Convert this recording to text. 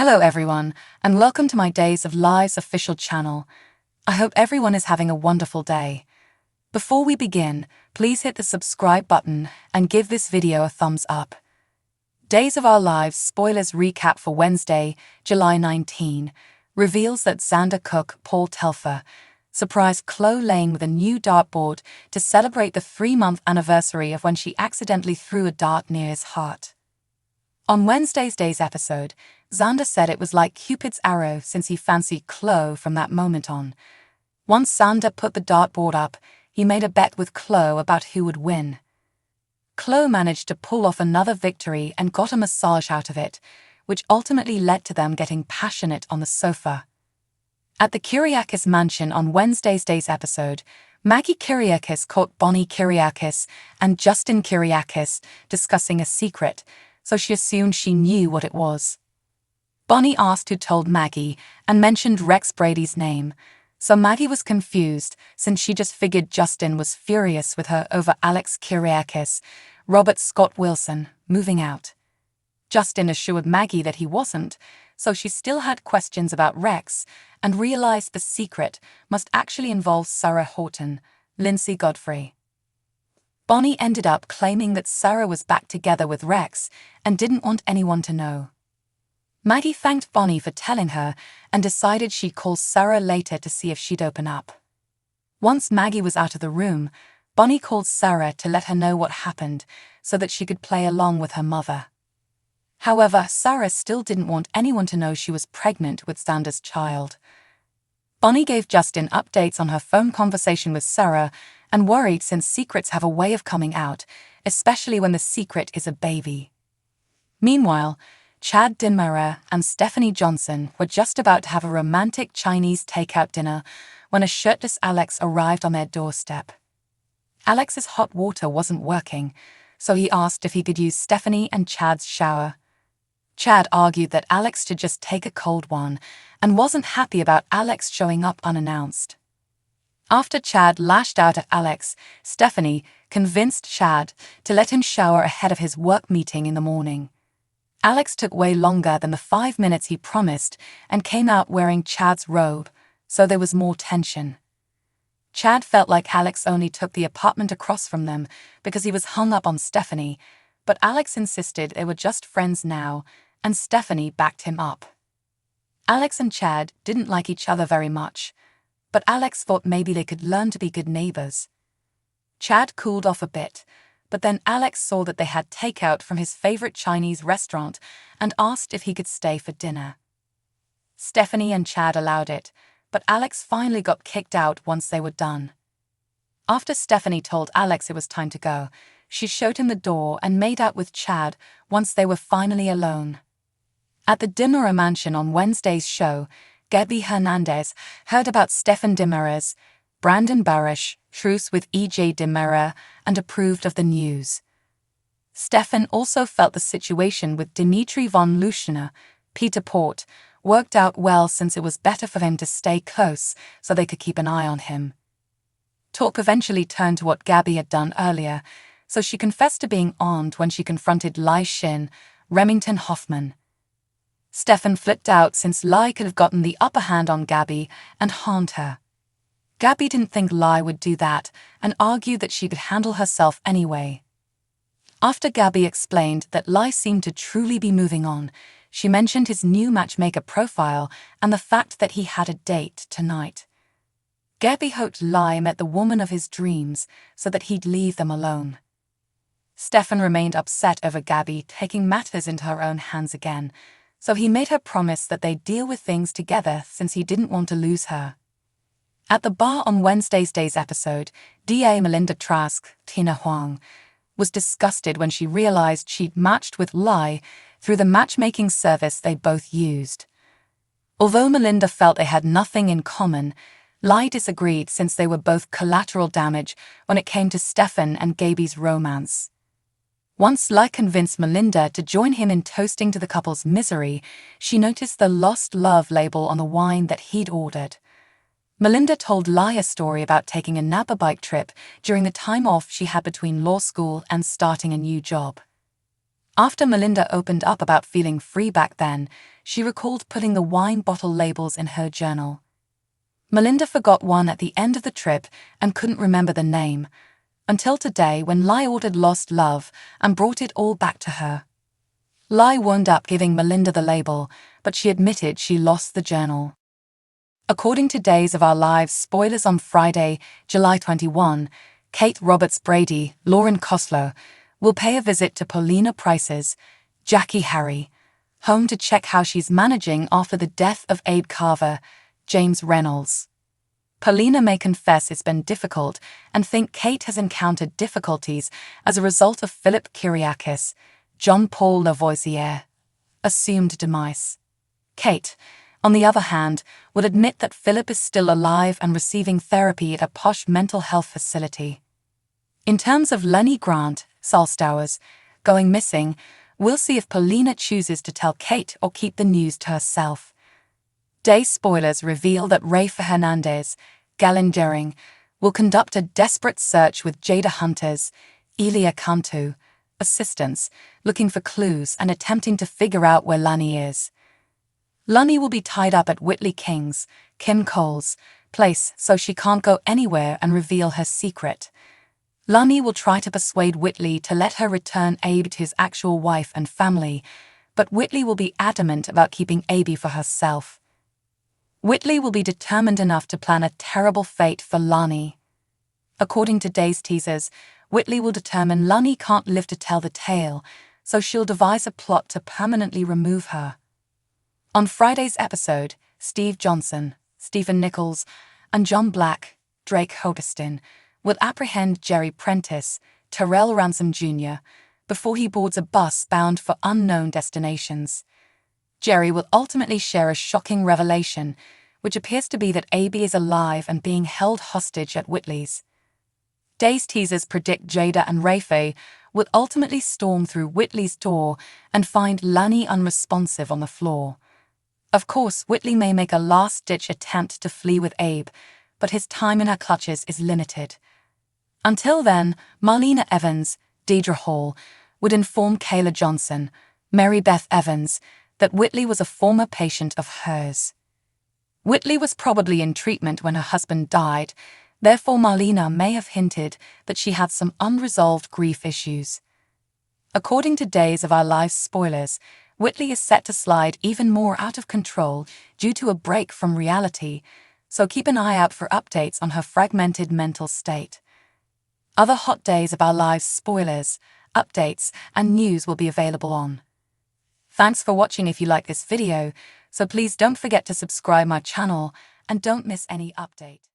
Hello everyone, and welcome to my Days of Lies official channel. I hope everyone is having a wonderful day. Before we begin, please hit the subscribe button and give this video a thumbs up. Days of Our Lives spoilers recap for Wednesday, July 19, reveals that Xander cook Paul Telfer surprised Chloe laying with a new dartboard to celebrate the 3-month anniversary of when she accidentally threw a dart near his heart. On Wednesday's episode, Xander said it was like Cupid's arrow since he fancied Chloe from that moment on. Once Xander put the dartboard up, he made a bet with Chloe about who would win. Chloe managed to pull off another victory and got a massage out of it, which ultimately led to them getting passionate on the sofa. At the Kyriakis mansion on Wednesday's episode, Maggie Kyriakis caught Bonnie Kyriakis and Justin Kyriakis discussing a secret, so she assumed she knew what it was. Bonnie asked who told Maggie and mentioned Rex Brady's name, so Maggie was confused since she just figured Justin was furious with her over Alex Kyriakis, Robert Scott Wilson, moving out. Justin assured Maggie that he wasn't, so she still had questions about Rex and realized the secret must actually involve Sarah Horton, Lindsay Godfrey. Bonnie ended up claiming that Sarah was back together with Rex and didn't want anyone to know. Maggie thanked Bonnie for telling her and decided she'd call Sarah later to see if she'd open up. Once Maggie was out of the room, Bonnie called Sarah to let her know what happened so that she could play along with her mother. However, Sarah still didn't want anyone to know she was pregnant with Xander's child. Bonnie gave Justin updates on her phone conversation with Sarah and worried since secrets have a way of coming out, especially when the secret is a baby. Meanwhile, Chad Dinmara and Stephanie Johnson were just about to have a romantic Chinese takeout dinner when a shirtless Alex arrived on their doorstep. Alex's hot water wasn't working, so he asked if he could use Stephanie and Chad's shower. Chad argued that Alex should just take a cold one and wasn't happy about Alex showing up unannounced. After Chad lashed out at Alex, Stephanie convinced Chad to let him shower ahead of his work meeting in the morning. Alex took way longer than the 5 minutes he promised and came out wearing Chad's robe, so there was more tension. Chad felt like Alex only took the apartment across from them because he was hung up on Stephanie, but Alex insisted they were just friends now, and Stephanie backed him up. Alex and Chad didn't like each other very much, but Alex thought maybe they could learn to be good neighbors. Chad cooled off a bit, but then Alex saw that they had takeout from his favorite Chinese restaurant and asked if he could stay for dinner. Stephanie and Chad allowed it, but Alex finally got kicked out once they were done. After Stephanie told Alex it was time to go, she showed him the door and made out with Chad once they were finally alone. At the Dinmara mansion on Wednesday's show, Gabby Hernandez heard about Stefan Dinmara's Brandon Barish truce with E.J. Dinmara and approved of the news. Stefan also felt the situation with Dimitri von Luschner, Peter Port, worked out well since it was better for him to stay close so they could keep an eye on him. Talk eventually turned to what Gabby had done earlier, so she confessed to being armed when she confronted Lai Shin, Remington Hoffman. Stefan flipped out since Lai could have gotten the upper hand on Gabby and harmed her. Gabby didn't think Lai would do that and argued that she could handle herself anyway. After Gabby explained that Lai seemed to truly be moving on, she mentioned his new matchmaker profile and the fact that he had a date tonight. Gabby hoped Lai met the woman of his dreams so that he'd leave them alone. Stefan remained upset over Gabby taking matters into her own hands again, so he made her promise that they'd deal with things together since he didn't want to lose her. At the bar on Wednesday's episode, DA Melinda Trask, Tina Huang, was disgusted when she realized she'd matched with Lai through the matchmaking service they both used. Although Melinda felt they had nothing in common, Lai disagreed since they were both collateral damage when it came to Stefan and Gaby's romance. Once Lai convinced Melinda to join him in toasting to the couple's misery, she noticed the Lost Love label on the wine that he'd ordered. Melinda told Lai a story about taking a Napa bike trip during the time off she had between law school and starting a new job. After Melinda opened up about feeling free back then, she recalled putting the wine bottle labels in her journal. Melinda forgot one at the end of the trip and couldn't remember the name, until today when Lai ordered Lost Love and brought it all back to her. Lai wound up giving Melinda the label, but she admitted she lost the journal. According to Days of Our Lives spoilers on Friday, July 21, Kate Roberts-Brady, Lauren Koslow, will pay a visit to Paulina Price's Jackie Harry home to check how she's managing after the death of Abe Carver, James Reynolds. Paulina may confess it's been difficult and think Kate has encountered difficulties as a result of Philip Kyriakis, John Paul Lavoisier, assumed demise. Kate, on the other hand, would admit that Philip is still alive and receiving therapy at a posh mental health facility. In terms of Lenny Grant, Salstowers, going missing, we'll see if Paulina chooses to tell Kate or keep the news to herself. Day spoilers reveal that Rafa Hernandez, Galindering, will conduct a desperate search with Jada Hunter's Elia Cantu assistants, looking for clues and attempting to figure out where Lani is. Lani will be tied up at Whitley King's, Kim Cole's, place so she can't go anywhere and reveal her secret. Lani will try to persuade Whitley to let her return Abe to his actual wife and family, but Whitley will be adamant about keeping Abe for herself. Whitley will be determined enough to plan a terrible fate for Lani. According to Day's teasers, Whitley will determine Lani can't live to tell the tale, so she'll devise a plot to permanently remove her. On Friday's episode, Steve Johnson, Stephen Nichols, and John Black, Drake Hogestyn, will apprehend Jerry Prentice, Terrell Ransom Jr., before he boards a bus bound for unknown destinations. Jerry will ultimately share a shocking revelation, which appears to be that Abe is alive and being held hostage at Whitley's. Day's teasers predict Jada and Rafe will ultimately storm through Whitley's door and find Lani unresponsive on the floor. Of course, Whitley may make a last-ditch attempt to flee with Abe, but his time in her clutches is limited. Until then, Marlena Evans, Deidre Hall, would inform Kayla Johnson, Mary Beth Evans, that Whitley was a former patient of hers. Whitley was probably in treatment when her husband died, therefore Marlena may have hinted that she had some unresolved grief issues. According to Days of Our Lives spoilers, Whitley is set to slide even more out of control due to a break from reality, so keep an eye out for updates on her fragmented mental state. Other hot Days of Our Lives spoilers, updates, and news will be available on. Thanks for watching. If you like this video, so please don't forget to subscribe my channel and don't miss any update.